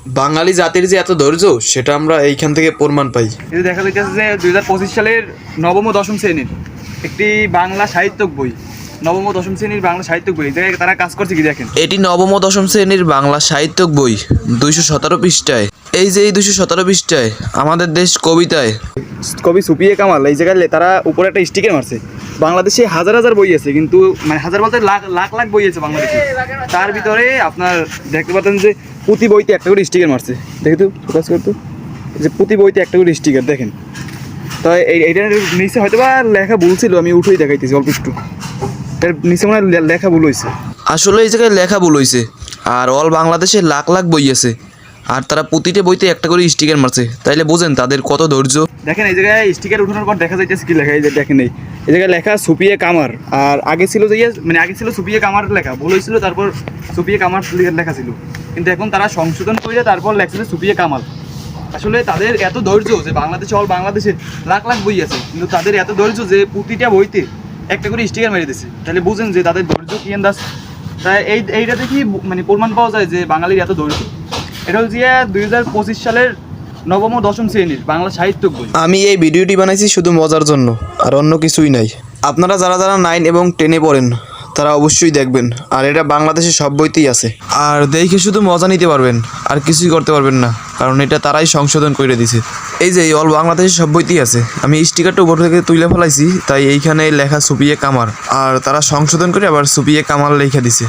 বাঙালি জাতির যে এত ধৈর্য সেটা আমরা এইখান থেকে প্রমাণ পাই। এই যে দেখা যাচ্ছে যে 2025 সালের নবম ও দশম শ্রেণীর একটি বাংলা সাহিত্যক বই, নবম ও দশম শ্রেণীর বাংলা সাহিত্যক বই, এই জায়গায় তারা কাজ করছে কি দেখেন। এটি নবম ও দশম শ্রেণীর বাংলা সাহিত্যক বই 217 পৃষ্ঠায়। এই যে এই 217 পৃষ্ঠায় আমাদের দেশ কবিতায় কবি সুপিয়ে কামাল এই জায়গায় তারা উপরে একটা স্টিকার মারছে। বাংলাদেশে হাজার হাজার বই আছে, কিন্তু মানে হাজার বলতে লাখ লাখ লাখ বই আছে বাংলাদেশে, তার ভিতরে আপনার দেখতে পাচ্ছেন যে প্রতি বইতে একটা করে স্টিকার মারছে। দেখে তো ফোকাস করতো যে প্রতি বইতে একটা করে স্টিকার দেখেন। তাই এইটার নিচে হয়তো বা লেখা ভুল ছিল, আমি উঠেই দেখাইতেছি অল্প একটু। এর নিচে মনে হয় লেখা ভুল হয়েছে। আসলে এই জায়গায় লেখা ভুল হয়েছে। আর অল বাংলাদেশে লাখ লাখ বই আছে, আর তারা প্রতিটা বইতে একটা করে স্টিকার মারছে। তাইলে বোঝেন তাদের কত ধৈর্য। দেখেন এই জায়গায় স্টিকার উঠানোর পর দেখা যাইতেছে কি লেখা, এই যে দেখেন এই জায়গায় লেখা সুপিয়ে কামার, আর আগে ছিল যে মানে আগে ছিল সুপিয়ে কামার লেখা ভুল হয়েছিল, তারপর সুপিয়ে কামার লেখা ছিল, কিন্তু এখন তারা সংশোধন করে তারপর লেখছিল সুপিয়ে কামাল। আসলে তাদের এত ধৈর্য যে বাংলাদেশে বাংলাদেশে লাখ লাখ বই আছে, কিন্তু তাদের এত ধৈর্য যে প্রতিটা বইতে একটা করে স্টিকার মেরে দিচ্ছে। তাহলে বুঝেন যে তাদের ধৈর্য কি আন্দাজ। তাই এইটা দেখি মানে প্রমাণ পাওয়া যায় যে বাঙালির এত ধৈর্য। এটা হচ্ছে 2025 সালের নবম ও দশম শ্রেণীর বাংলা সাহিত্য বই। আমি এই ভিডিওটি বানাইছি শুধু মজার জন্য, আর অন্য কিছুই নাই। আপনারা যারা যারা 9 এবং 10-এ পড়েন তারা অবশ্যই দেখবেন। আর এটা বাংলাদেশের সব বইতেই আছে। আর দেখে শুধু মজা নিতে পারবেন, আর কিছুই করতে পারবেন না, কারণ এটা তারাই সংশোধন করে দিছে। এই যে অল বাংলাদেশের সব বইতেই আছে। আমি স্টিকারটা উপর থেকে তুলে ফেলাইছি, তাই এইখানে লেখা সুপিয়ে কামার, আর তারা সংশোধন করে আবার সুপিয়ে কামাল লেখা দিছে।